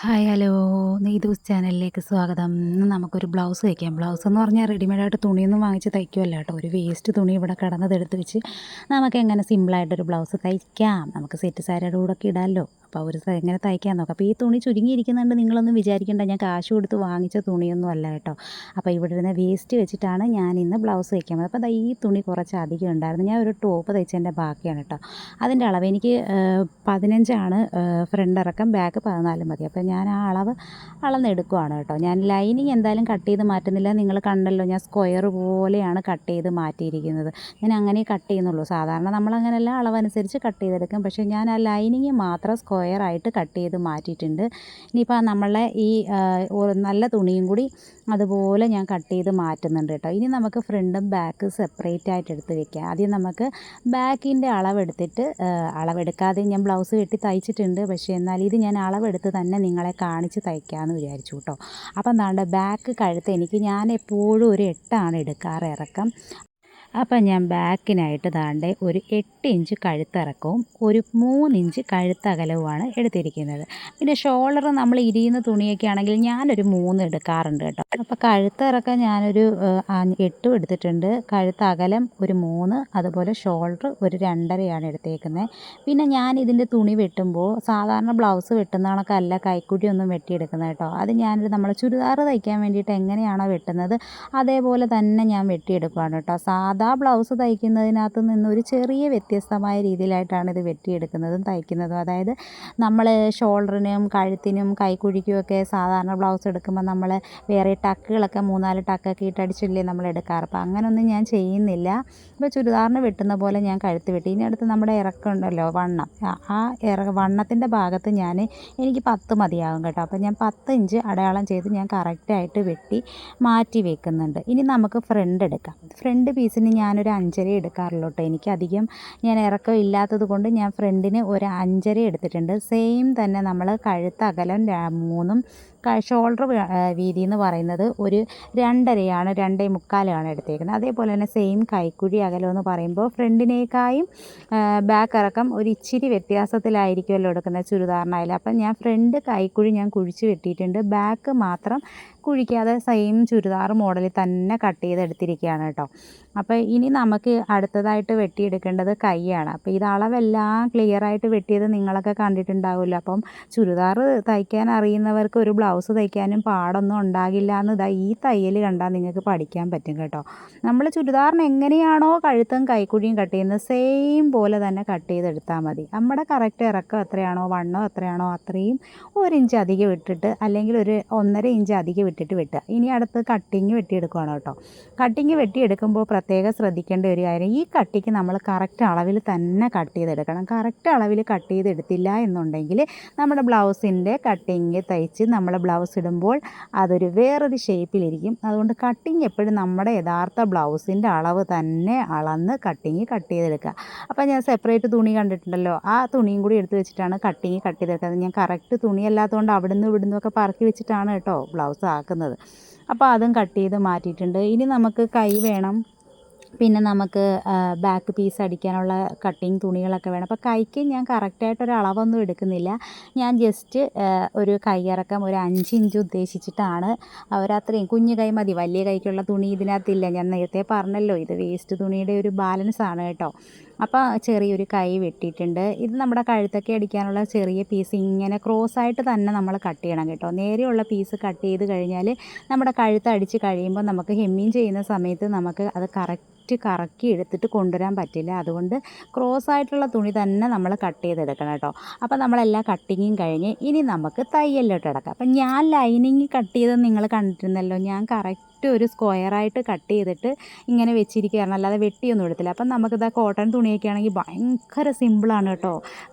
Hi hello Neethu's ചാനലിലേക്ക് സ്വാഗതം. ഇന്ന് നമുക്കൊരു ബ്ലൗസ് തയ്ക്കാം. ബ്ലൗസ് എന്ന് പറഞ്ഞാൽ റെഡിമെയ്ഡായിട്ട് തുണിയൊന്നും വാങ്ങിച്ച് തയ്ക്കുമല്ല കേട്ടോ. ഒരു വേസ്റ്റ് തുണി ഇവിടെ കിടന്നതെടുത്ത് വെച്ച് നമുക്ക് എങ്ങനെ സിമ്പിളായിട്ടൊരു ബ്ലൗസ് തയ്ക്കാം. നമുക്ക് സെറ്റ് സാരിയുടെ കൂടെയൊക്കെ ഇടാമല്ലോ. അപ്പോൾ എങ്ങനെ തയ്ക്കാൻ നോക്കാം. അപ്പോൾ ഈ തുണി ചുരുങ്ങിയിരിക്കുന്നുണ്ട്, നിങ്ങളൊന്നും വിചാരിക്കേണ്ട ഞാൻ കാശ് കൊടുത്ത് വാങ്ങിച്ച തുണിയൊന്നും അല്ല കേട്ടോ. അപ്പോൾ ഇവിടെ ഇരുന്ന വേസ്റ്റ് വെച്ചിട്ടാണ് ഞാൻ ഇന്ന് ബ്ലൗസ് തയ്ക്കാൻ പോകുന്നത്. അപ്പോൾ ഈ തുണി കുറച്ച് അധികം ഉണ്ടായിരുന്നു. ഞാൻ ഒരു ടോപ്പ് തയ്ച്ചതിൻ്റെ ബാക്കിയാണ് കേട്ടോ. അതിൻ്റെ അളവ് എനിക്ക് 15 ഫ്രണ്ട് ഇറക്കം, ബാക്ക് 14 മതി. അപ്പോൾ ഞാൻ ആ അളവ് അളന്നെടുക്കുവാണ് കേട്ടോ. ഞാൻ ലൈനിങ് എന്തായാലും കട്ട് ചെയ്ത് മാറ്റുന്നില്ല. നിങ്ങൾ കണ്ടല്ലോ, ഞാൻ സ്ക്വയർ പോലെയാണ് കട്ട് ചെയ്ത് മാറ്റിയിരിക്കുന്നത്. ഞാൻ അങ്ങനെ കട്ട് ചെയ്യുന്നുള്ളൂ. സാധാരണ നമ്മളങ്ങനെയല്ല, അളവനുസരിച്ച് കട്ട് ചെയ്തെടുക്കും. പക്ഷേ ഞാൻ ആ ലൈനിങ് മാത്രം സ്ക്വയറായിട്ട് കട്ട് ചെയ്ത് മാറ്റിയിട്ടുണ്ട്. ഇനിയിപ്പോൾ നമ്മളെ ഈ നല്ല തുണിയും കൂടി അതുപോലെ ഞാൻ കട്ട് ചെയ്ത് മാറ്റുന്നുണ്ട് കേട്ടോ. ഇനി നമുക്ക് ഫ്രണ്ടും ബാക്ക് സെപ്പറേറ്റ് ആയിട്ട് എടുത്ത് വെക്കാം. ആദ്യം നമുക്ക് ബാക്കിൻ്റെ അളവെടുത്തിട്ട്, അളവെടുക്കാതെ ഞാൻ ബ്ലൗസ് വെട്ടി തയ്ച്ചിട്ടുണ്ട്. പക്ഷേ എന്നാൽ ഇത് ഞാൻ അളവെടുത്ത് തന്നെ നിങ്ങളെ കാണിച്ച് തയ്ക്കാമെന്ന് വിചാരിച്ചു കേട്ടോ. അപ്പം എന്താണ്ട് ബാക്ക് കഴുത്ത് ഞാൻ എപ്പോഴും ഒരു 8 എടുക്കാറ് ഇറക്കം. അപ്പം ഞാൻ ബാക്കിനായിട്ട് ദാണ്ടെ ഒരു 8 ഇഞ്ച് കഴുത്തിറക്കവും ഒരു 3 ഇഞ്ച് കഴുത്തകലവുമാണ് എടുത്തിരിക്കുന്നത്. പിന്നെ ഷോൾഡർ നമ്മൾ ഇരിയുന്ന തുണിയൊക്കെ ആണെങ്കിൽ ഞാനൊരു 3 എടുക്കാറുണ്ട് കേട്ടോ. അപ്പോൾ കഴുത്തിറക്കം ഞാനൊരു 8 എടുത്തിട്ടുണ്ട്. കഴുത്തകലം ഒരു 3, അതുപോലെ ഷോൾഡർ ഒരു 2.5 എടുത്തേക്കുന്നത്. പിന്നെ ഞാൻ ഇതിൻ്റെ തുണി വെട്ടുമ്പോൾ സാധാരണ ബ്ലൗസ് വെട്ടുന്ന കണക്കല്ല കൈക്കുഴിയൊന്നും വെട്ടിയെടുക്കുന്നത് കേട്ടോ. അത് നമ്മൾ ചുരിദാർ തയ്ക്കാൻ വേണ്ടിയിട്ട് എങ്ങനെയാണോ വെട്ടുന്നത് അതേപോലെ തന്നെ ഞാൻ വെട്ടിയെടുക്കുകയാണ് കേട്ടോ. സാധാ ബ്ലൗസ് തയ്ക്കുന്നതിനകത്ത് നിന്ന് ഒരു ചെറിയ വ്യത്യസ്തമായ രീതിയിലായിട്ടാണ് ഇത് വെട്ടിയെടുക്കുന്നതും തയ്ക്കുന്നതും. അതായത് നമ്മൾ ഷോൾഡറിനും കഴുത്തിനും കൈക്കുഴിക്കുമൊക്കെ സാധാരണ ബ്ലൗസ് എടുക്കുമ്പോൾ നമ്മൾ വേറെ ടക്കുകളൊക്കെ 3-4 ടക്കൊക്കെ ഇട്ടടിച്ചില്ലേ നമ്മൾ എടുക്കാറ്. അപ്പോൾ അങ്ങനെയൊന്നും ഞാൻ ചെയ്യുന്നില്ല. ഇപ്പോൾ ചുരിദാറിന് വെട്ടുന്ന പോലെ ഞാൻ കഴുത്ത് വെട്ടി. ഇനി അടുത്ത് നമ്മുടെ ഇറക്കമുണ്ടല്ലോ, വണ്ണം, ആ വണ്ണത്തിൻ്റെ ഭാഗത്ത് എനിക്ക് 10 മതിയാകും കേട്ടോ. അപ്പോൾ ഞാൻ 10 ഇഞ്ച് അടയാളം ചെയ്ത് ഞാൻ കറക്റ്റായിട്ട് വെട്ടി മാറ്റി വെക്കുന്നുണ്ട്. ഇനി നമുക്ക് ഫ്രണ്ട് എടുക്കാം. ഫ്രണ്ട് പീസിന് ഞാനൊരു 5.5 എടുക്കാറുള്ളൂ കേട്ടോ. എനിക്കധികം ഞാൻ ഇറക്കം ഇല്ലാത്തത് കൊണ്ട് ഞാൻ ഫ്രണ്ടിന് ഒരു 5.5 എടുത്തിട്ടുണ്ട്. സെയിം തന്നെ നമ്മൾ കഴുത്തകലം 3-ഉം ഷോൾഡർ വീതി എന്ന് പറയുന്നത് ഒരു 2.5 2.25 എടുത്തേക്കുന്നത്. അതേപോലെ തന്നെ സെയിം കൈക്കുഴി അകലം എന്ന് പറയുമ്പോൾ ഫ്രണ്ടിനേക്കായും ബാക്ക് ഇറക്കം ഒരു ഇച്ചിരി വ്യത്യാസത്തിലായിരിക്കുമല്ലോ എടുക്കുന്നത് ചുരിദാറിനായാലും. അപ്പം ഞാൻ ഫ്രണ്ട് കൈക്കുഴി ഞാൻ കുഴിച്ച് വെട്ടിയിട്ടുണ്ട്. ബാക്ക് മാത്രം കുഴിക്കാതെ സെയിം ചുരിദാർ മോഡലിൽ തന്നെ കട്ട് ചെയ്തെടുത്തിരിക്കുകയാണ് കേട്ടോ. അപ്പോൾ ഇനി നമുക്ക് അടുത്തതായിട്ട് വെട്ടിയെടുക്കേണ്ടത് കൈയാണ്. അപ്പോൾ ഇത് അളവെല്ലാം ക്ലിയറായിട്ട് വെട്ടിയത് നിങ്ങളൊക്കെ കണ്ടിട്ടുണ്ടാവുമല്ലോ. അപ്പം ചുരിദാർ തയ്ക്കാൻ അറിയുന്നവർക്ക് ഒരു ബ്ലൗസ് തയ്ക്കാനും പാടൊന്നും ഉണ്ടാകില്ല എന്ന് ഈ തയ്യൽ കണ്ടാൽ നിങ്ങൾക്ക് പഠിക്കാൻ പറ്റും കേട്ടോ. നമ്മൾ ചുരിദാറിന് എങ്ങനെയാണോ കഴുത്തും കൈക്കുഴിയും കട്ട് ചെയ്യുന്നത് സെയിം പോലെ തന്നെ കട്ട് ചെയ്തെടുത്താൽ മതി. നമ്മുടെ കറക്റ്റ് ഇറക്കം എത്രയാണോ, വണ്ണം എത്രയാണോ അത്രയും 1 ഇഞ്ച് അധികം ഇട്ടിട്ട്, അല്ലെങ്കിൽ ഒരു 1.5 ഇഞ്ച് അധികം ഇട്ടിട്ട് വെട്ടുക. ഇനി അടുത്ത് കട്ടിങ് വെട്ടിയെടുക്കുകയാണ് കേട്ടോ. കട്ടിങ് വെട്ടിയെടുക്കുമ്പോൾ പ്രത്യേകം ശ്രദ്ധിക്കേണ്ട ഒരു കാര്യം, ഈ കട്ടിക്ക് നമ്മൾ കറക്റ്റ് അളവിൽ തന്നെ കട്ട് ചെയ്തെടുക്കണം. കറക്റ്റ് അളവിൽ കട്ട് ചെയ്തെടുത്തില്ല എന്നുണ്ടെങ്കിൽ നമ്മുടെ ബ്ലൗസിൻ്റെ കട്ടിങ് തയ്ച്ച് നമ്മൾ ബ്ലൗസ് ഇടുമ്പോൾ അതൊരു വേറൊരു ഷേപ്പിലിരിക്കും. അതുകൊണ്ട് കട്ടിങ് എപ്പോഴും നമ്മുടെ യഥാർത്ഥ ബ്ലൗസിൻ്റെ അളവ് തന്നെ അളന്ന് കട്ട് ചെയ്തെടുക്കുക. അപ്പോൾ ഞാൻ സെപ്പറേറ്റ് തുണി കണ്ടിട്ടുണ്ടല്ലോ, ആ തുണിയും കൂടി എടുത്ത് വെച്ചിട്ടാണ് കട്ട് ചെയ്തെടുക്കുന്നത്. ഞാൻ കറക്റ്റ് തുണിയല്ലാത്തതുകൊണ്ട് അവിടുന്ന് ഇവിടുന്നൊക്കെ പറക്കി വെച്ചിട്ടാണ് കേട്ടോ ബ്ലൗസ് ആക്കുന്നത്. അപ്പോൾ അതും കട്ട് ചെയ്ത് മാറ്റിയിട്ടുണ്ട്. ഇനി നമുക്ക് കൈ വേണം, പിന്നെ നമുക്ക് ബാക്ക് പീസ് അടിക്കാനുള്ള കട്ടിങ് തുണികളൊക്കെ വേണം. അപ്പോൾ കൈക്ക് ഞാൻ കറക്റ്റായിട്ടൊരു അളവൊന്നും എടുക്കുന്നില്ല. ഞാൻ ജസ്റ്റ് ഒരു കൈയിറക്കം ഒരു 5 ഇഞ്ച് ഉദ്ദേശിച്ചിട്ടാണ്. അവരത്രയും കുഞ്ഞു കൈ മതി, വലിയ കൈക്കുള്ള തുണി ഇതിനകത്തില്ല. ഞാൻ നേരത്തെ പറഞ്ഞല്ലോ, ഇത് വേസ്റ്റ് തുണിയുടെ ഒരു ബാലൻസ് ആണ് കേട്ടോ. അപ്പോൾ ചെറിയൊരു കൈ വെട്ടിയിട്ടുണ്ട്. ഇത് നമ്മുടെ കഴുത്തൊക്കെ അടിക്കാനുള്ള ചെറിയ പീസ് ഇങ്ങനെ ക്രോസായിട്ട് തന്നെ നമ്മൾ കട്ട് ചെയ്യണം കേട്ടോ. നേരെയുള്ള പീസ് കട്ട് ചെയ്ത് കഴിഞ്ഞാൽ നമ്മുടെ കഴുത്ത് അടിച്ച് കഴിയുമ്പോൾ നമുക്ക് ഹെമ്മിങ് ചെയ്യുന്ന സമയത്ത് നമുക്ക് അത് കറക്കി എടുത്തിട്ട് കൊണ്ടുവരാൻ പറ്റില്ല. അതുകൊണ്ട് ക്രോസ് ആയിട്ടുള്ള തുണി തന്നെ നമ്മൾ കട്ട് ചെയ്തെടുക്കണം കേട്ടോ. അപ്പോൾ നമ്മളെല്ലാ കട്ടിങ്ങും കഴിഞ്ഞ് ഇനി നമുക്ക് തയ്യലിലോട്ട് കിടക്കാം. അപ്പം ഞാൻ ലൈനിങ് കട്ട് ചെയ്ത് നിങ്ങൾ കണ്ടിരുന്നല്ലോ. ഞാൻ കറക്റ്റ് ഒരു സ്ക്വയറായിട്ട് കട്ട് ചെയ്തിട്ട് ഇങ്ങനെ വെച്ചിരിക്കുകയാണ്, അല്ലാതെ വെട്ടിയൊന്നും എടുത്തില്ല. അപ്പം നമുക്കിത് കോട്ടൺ തുണിയൊക്കെ ആണെങ്കിൽ ഭയങ്കര സിമ്പിളാണ് കേട്ടോ.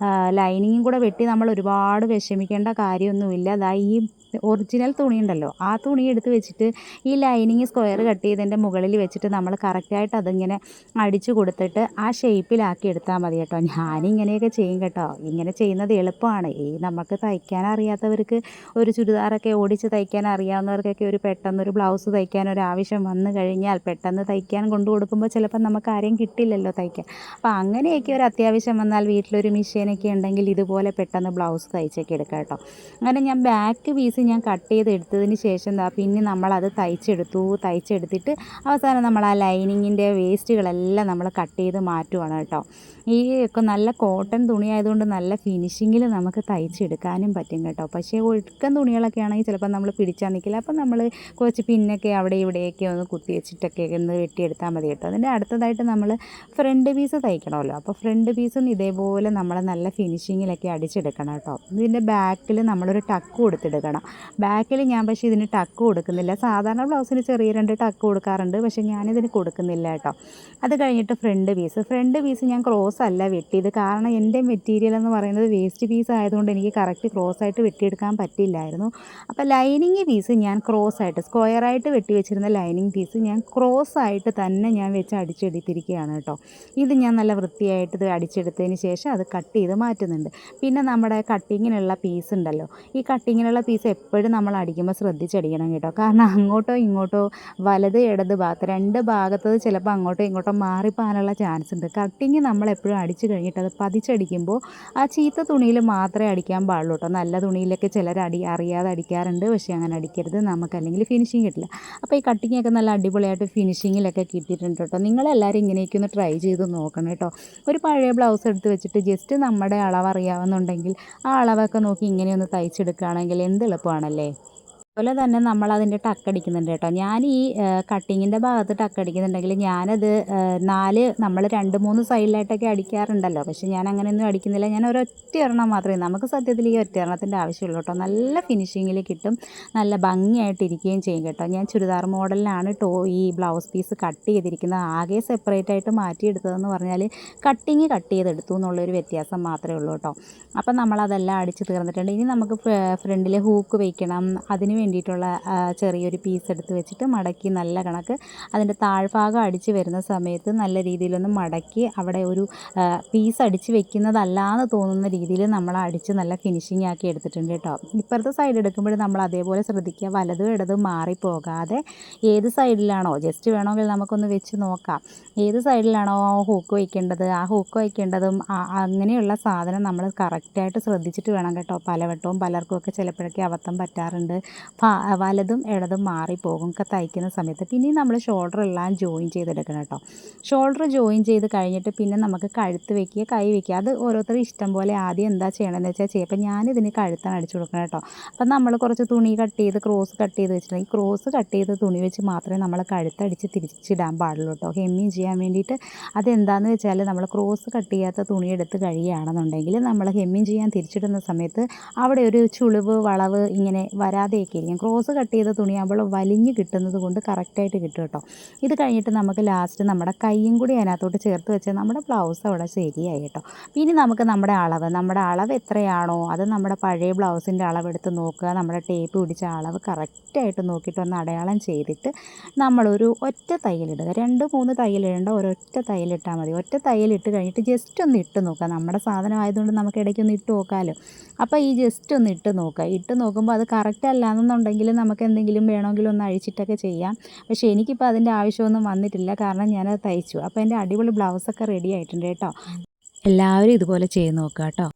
ലൈനിങ്ങും കൂടെ വെട്ടി നമ്മൾ ഒരുപാട് വിഷമിക്കേണ്ട കാര്യമൊന്നുമില്ല. ഈ ഒറിജിനൽ തുണി ഉണ്ടല്ലോ, ആ തുണി എടുത്ത് വെച്ചിട്ട് ഈ ലൈനിങ് സ്ക്വയർ കട്ട് ചെയ്തതിൻ്റെ മുകളിൽ വെച്ചിട്ട് നമ്മൾ കറക്റ്റായിട്ട് അതിങ്ങനെ അടിച്ചു കൊടുത്തിട്ട് ആ ഷേപ്പിലാക്കി എടുത്താൽ മതി കേട്ടോ. ഞാനിങ്ങനെയൊക്കെ ചെയ്യും കേട്ടോ. ഇങ്ങനെ ചെയ്യുന്നത് എളുപ്പമാണ്. നമുക്ക് തയ്ക്കാൻ അറിയാത്തവർക്ക്, ഒരു ചുരിദാറൊക്കെ ഓടിച്ച് തയ്ക്കാൻ അറിയാവുന്നവർക്കൊക്കെ പെട്ടെന്നൊരു ബ്ലൗസ് തയ്ക്കാൻ ഒരാവശ്യം വന്നു കഴിഞ്ഞാൽ പെട്ടെന്ന് തയ്ക്കാൻ കൊണ്ടു കൊടുക്കുമ്പോൾ ചിലപ്പോൾ നമുക്ക് ആരെയും കിട്ടില്ലല്ലോ തയ്ക്കാൻ. അപ്പോൾ അങ്ങനെയൊക്കെ ഒരു അത്യാവശ്യം വന്നാൽ വീട്ടിലൊരു മെഷീനൊക്കെ ഉണ്ടെങ്കിൽ ഇതുപോലെ പെട്ടെന്ന് ബ്ലൗസ് തയ്ച്ചൊക്കെ എടുക്കാം കേട്ടോ. അങ്ങനെ ഞാൻ ബാക്ക് പീസ് ഞാൻ കട്ട് ചെയ്തെടുത്തതിന് ശേഷം പിന്നെ നമ്മളത് തയ്ച്ചെടുത്തിട്ട് അവസാനം നമ്മൾ ആ ലൈനിങ്ങിൻ്റെ വേസ്റ്റുകളെല്ലാം നമ്മൾ കട്ട് ചെയ്ത് മാറ്റുവാണ് കേട്ടോ. ഈ ഒക്കെ നല്ല കോട്ടൺ തുണിയായതുകൊണ്ട് നല്ല ഫിനിഷിങ്ങിൽ നമുക്ക് തയ്ച്ചെടുക്കാനും പറ്റും കേട്ടോ. പക്ഷേ ഒഴുക്കൻ തുണികളൊക്കെ ആണെങ്കിൽ ചിലപ്പോൾ നമ്മൾ പിടിച്ചാൽ നിൽക്കില്ല. അപ്പം നമ്മൾ കുറച്ച് പിന്നൊക്കെ അവിടെ ഇവിടെയൊക്കെ ഒന്ന് കുത്തി വെച്ചിട്ടൊക്കെ ഒന്ന് വെട്ടിയെടുത്താൽ മതി കേട്ടോ. അതിൻ്റെ അടുത്തതായിട്ട് നമ്മൾ ഫ്രണ്ട് പീസ് തയ്ക്കണമല്ലോ. അപ്പോൾ ഫ്രണ്ട് പീസും ഇതേപോലെ നമ്മൾ നല്ല ഫിനിഷിങ്ങിലൊക്കെ അടിച്ചെടുക്കണം കേട്ടോ. ഇതിൻ്റെ ബാക്കിൽ നമ്മളൊരു ടക്ക് കൊടുത്തെടുക്കണം. ബാക്കിൽ ഞാൻ പക്ഷേ ഇതിന് ടക്ക് കൊടുക്കുന്നില്ല. സാധാരണ ബ്ലൗസിന് ചെറിയ 2 ടക്ക് കൊടുക്കാറുണ്ട്, പക്ഷേ ഞാനിതിന് കൊടുക്കുന്നില്ല കേട്ടോ. അത് കഴിഞ്ഞിട്ട് ഫ്രണ്ട് പീസ് ഞാൻ ക്രോസ് അല്ല വെട്ടിയത്. കാരണം എൻ്റെ മെറ്റീരിയൽ എന്ന് പറയുന്നത് വേസ്റ്റ് പീസ് ആയതുകൊണ്ട് എനിക്ക് കറക്റ്റ് ക്രോസായിട്ട് വെട്ടിയെടുക്കാൻ പറ്റില്ലായിരുന്നു. അപ്പോൾ ലൈനിങ് പീസ് ഞാൻ ക്രോസായിട്ട് സ്ക്വയറായിട്ട് വെട്ടി വെച്ചിരുന്ന ലൈനിങ് പീസ് ഞാൻ ക്രോസായിട്ട് തന്നെ ഞാൻ വെച്ച് അടിച്ചെടുത്തിരിക്കുകയാണ് കേട്ടോ. ഇത് ഞാൻ നല്ല വൃത്തിയായിട്ട് ഇത് അടിച്ചെടുത്തതിന് ശേഷം അത് കട്ട് ചെയ്ത് മാറ്റുന്നുണ്ട്. പിന്നെ നമ്മുടെ കട്ടിങ്ങിനുള്ള പീസ് ഉണ്ടല്ലോ, ഈ കട്ടിങ്ങിനുള്ള പീസ് എപ്പോഴും നമ്മൾ അടിക്കുമ്പോൾ ശ്രദ്ധിച്ചടിക്കണം കേട്ടോ. കാരണം അങ്ങോട്ടോ ഇങ്ങോട്ടോ വലത് ഇടത് ഭാഗത്ത് 2 ഭാഗത്തത് ചിലപ്പോൾ അങ്ങോട്ടോ ഇങ്ങോട്ടോ മാറിപ്പോകാനുള്ള ചാൻസ് ഉണ്ട്. കട്ടിങ് നമ്മളെപ്പോഴും അടിച്ചു കഴിഞ്ഞിട്ട് അത് പതിച്ചടിക്കുമ്പോൾ ആ ചീത്ത തുണിയിൽ മാത്രമേ അടിക്കാൻ പാടുള്ളൂ കേട്ടോ. നല്ല തുണിയിലൊക്കെ ചിലർ അറിയാതെ അടിക്കാറുണ്ട്, പക്ഷേ അങ്ങനെ അടിക്കരുത്, നമുക്കല്ലെങ്കിൽ ഫിനിഷിങ് കിട്ടില്ല. അപ്പോൾ ഈ കട്ടിങ്ങൊക്കെ നല്ല അടിപൊളിയായിട്ട് ഫിനിഷിങ്ങിലൊക്കെ കിട്ടിയിട്ടുണ്ട് കേട്ടോ. നിങ്ങളെല്ലാവരും ഇങ്ങനെയൊക്കെ ഒന്ന് ട്രൈ ചെയ്ത് നോക്കണം കേട്ടോ. ഒരു പഴയ ബ്ലൗസ് എടുത്ത് വെച്ചിട്ട് ജസ്റ്റ് നമ്മുടെ അളവ് അറിയാവുന്നുണ്ടെങ്കിൽ ആ അളവൊക്കെ നോക്കി ഇങ്ങനെയൊന്ന് തയ്ച്ചെടുക്കുകയാണെങ്കിൽ എന്ത് എളുപ്പമാണല്ലേ. അതുപോലെ തന്നെ നമ്മളതിൻ്റെ ടക്കടിക്കുന്നുണ്ട് കേട്ടോ. ഞാൻ ഈ കട്ടിങ്ങിൻ്റെ ഭാഗത്ത് ടക്കടിക്കുന്നുണ്ടെങ്കിൽ ഞാനത് 4 നമ്മൾ 2-3 സൈഡിലായിട്ടൊക്കെ അടിക്കാറുണ്ടല്ലോ. പക്ഷേ ഞാൻ അങ്ങനെയൊന്നും അടിക്കുന്നില്ല. ഞാൻ ഒരൊറ്റ ഒരെണ്ണം മാത്രമേ, നമുക്ക് സത്യത്തിൽ ഈ ഒറ്റ എണ്ണത്തിൻ്റെ ആവശ്യമുള്ളൂ കേട്ടോ. നല്ല ഫിനിഷിങ്ങിൽ കിട്ടും, നല്ല ഭംഗിയായിട്ടിരിക്കുകയും ചെയ്യും കേട്ടോ. ഞാൻ ചുരിദാർ മോഡലിനാണ് ഈ ബ്ലൗസ് പീസ് കട്ട് ചെയ്തിരിക്കുന്നത്. ആകെ സെപ്പറേറ്റ് ആയിട്ട് മാറ്റിയെടുത്തതെന്ന് പറഞ്ഞാൽ കട്ട് ചെയ്തെടുത്തു എന്നുള്ളൊരു വ്യത്യാസം മാത്രമേ ഉള്ളൂ കേട്ടോ. അപ്പം നമ്മളതെല്ലാം അടിച്ച് തീർന്നിട്ടുണ്ട്. ഇനി നമുക്ക് ഫ്രണ്ടിൽ ഹൂക്ക് വയ്ക്കണം. അതിന് വേണ്ടിയിട്ടുള്ള ചെറിയൊരു പീസ് എടുത്ത് വെച്ചിട്ട് മടക്കി നല്ല കണക്ക് അതിൻ്റെ താഴ്ഭാഗം അടിച്ച് വരുന്ന സമയത്ത് നല്ല രീതിയിലൊന്ന് മടക്കി അവിടെ ഒരു പീസ് അടിച്ച് വെക്കുന്നതല്ലാന്ന് തോന്നുന്ന രീതിയിൽ നമ്മൾ അടിച്ച് നല്ല ഫിനിഷിംഗ് ആക്കി എടുത്തിട്ടുണ്ട് കേട്ടോ. ഇപ്പുറത്തെ സൈഡ് എടുക്കുമ്പോൾ നമ്മൾ അതേപോലെ ശ്രദ്ധിക്കുക, വലതും ഇടതും മാറിപ്പോകാതെ ഏത് സൈഡിലാണോ, ജസ്റ്റ് വേണമെങ്കിൽ നമുക്കൊന്ന് വെച്ച് നോക്കാം, ഏത് സൈഡിലാണോ ഹൂക്ക് വയ്ക്കേണ്ടത് ആ ഹൂക്ക് വയ്ക്കേണ്ടതും അങ്ങനെയുള്ള സാധനം നമ്മൾ കറക്റ്റായിട്ട് ശ്രദ്ധിച്ചിട്ട് വേണം കേട്ടോ. പലവട്ടവും പലർക്കുമൊക്കെ ചിലപ്പോഴൊക്കെ അബദ്ധം പറ്റാറുണ്ട്. വലതും ഇടതും മാറിപ്പോകും തയ്ക്കുന്ന സമയത്ത്. പിന്നെ നമ്മൾ ഷോൾഡറെല്ലാം ജോയിൻ ചെയ്തെടുക്കണം കേട്ടോ. ഷോൾഡർ ജോയിൻ ചെയ്ത് കഴിഞ്ഞിട്ട് പിന്നെ നമുക്ക് കഴുത്ത് വയ്ക്കുക, കൈ വയ്ക്കുക, അത് ഓരോരുത്തരും ഇഷ്ടം പോലെ ആദ്യം എന്താ ചെയ്യണമെന്ന് വെച്ചാൽ ചെയ്യുക. അപ്പം ഞാനിതിന് കഴുത്താണ് അടിച്ചു കൊടുക്കണം കേട്ടോ. അപ്പം നമ്മൾ കുറച്ച് തുണി ക്രോസ് കട്ട് ചെയ്ത് വെച്ചിട്ടുണ്ടെങ്കിൽ ക്രോസ് കട്ട് ചെയ്ത് തുണി വെച്ച് മാത്രമേ നമ്മൾ കഴുത്തടിച്ച് തിരിച്ചിടാൻ പാടുള്ളൂ കേട്ടോ. ഹെമ്മിങ് ചെയ്യാൻ വേണ്ടിയിട്ട് അതെന്താണെന്ന് വെച്ചാൽ നമ്മൾ ക്രോസ് കട്ട് ചെയ്യാത്ത തുണി എടുത്ത് കഴിയുകയാണെന്നുണ്ടെങ്കിൽ നമ്മൾ ഹെമ്മിങ് ചെയ്യാൻ തിരിച്ചിടുന്ന സമയത്ത് അവിടെ ഒരു ചുളിവ് വളവ് ഇങ്ങനെ വരാതെയൊക്കെ ഇരിക്കും. ക്രോസ് കട്ട് ചെയ്ത തുണിയാകുമ്പോൾ വലിഞ്ഞ് കിട്ടുന്നത് കൊണ്ട് കറക്റ്റായിട്ട് കിട്ടും കേട്ടോ. ഇത് കഴിഞ്ഞിട്ട് നമുക്ക് ലാസ്റ്റ് നമ്മുടെ കൈയും കൂടി അതിനകത്തോട്ട് ചേർത്ത് വെച്ചാൽ നമ്മുടെ ബ്ലൗസ് അവിടെ ശരിയായി കേട്ടോ. പിന്നെ നമുക്ക് നമ്മുടെ അളവ് എത്രയാണോ അത് നമ്മുടെ പഴയ ബ്ലൗസിൻ്റെ അളവെടുത്ത് നോക്കുക. നമ്മുടെ ടേപ്പ് പിടിച്ച അളവ് കറക്റ്റായിട്ട് നോക്കിയിട്ട് ഒന്ന് അടയാളം ചെയ്തിട്ട് നമ്മളൊരു ഒറ്റ തയ്യലിടുക. 2-3 തയ്യലിടേണ്ട, ഒരൊറ്റ തയ്യലിട്ടാൽ മതി. ഒറ്റ തയ്യലിട്ട് കഴിഞ്ഞിട്ട് ജസ്റ്റ് ഒന്ന് ഇട്ട് നോക്കുക. നമ്മുടെ സാധനം ആയതുകൊണ്ട് നമുക്ക് ഇടയ്ക്കൊന്ന് ഇട്ട് നോക്കാമല്ലോ. അപ്പോൾ ഈ ജസ്റ്റ് ഒന്ന് ഇട്ട് നോക്കുമ്പോൾ അത് കറക്റ്റ് അല്ലാന്നുണ്ടെങ്കിൽ നമുക്ക് എന്തെങ്കിലും വേണമെങ്കിൽ ഒന്ന് അഴിച്ചിട്ടൊക്കെ ചെയ്യാം. പക്ഷേ എനിക്കിപ്പോൾ അതിൻ്റെ ആവശ്യമൊന്നും വന്നിട്ടില്ല, കാരണം ഞാനത് തയ്ച്ചു. അപ്പോൾ എൻ്റെ അടിപൊളി ബ്ലൗസൊക്കെ റെഡി ആയിട്ടുണ്ട് കേട്ടോ. എല്ലാവരും ഇതുപോലെ ചെയ്ത് നോക്കുക കേട്ടോ.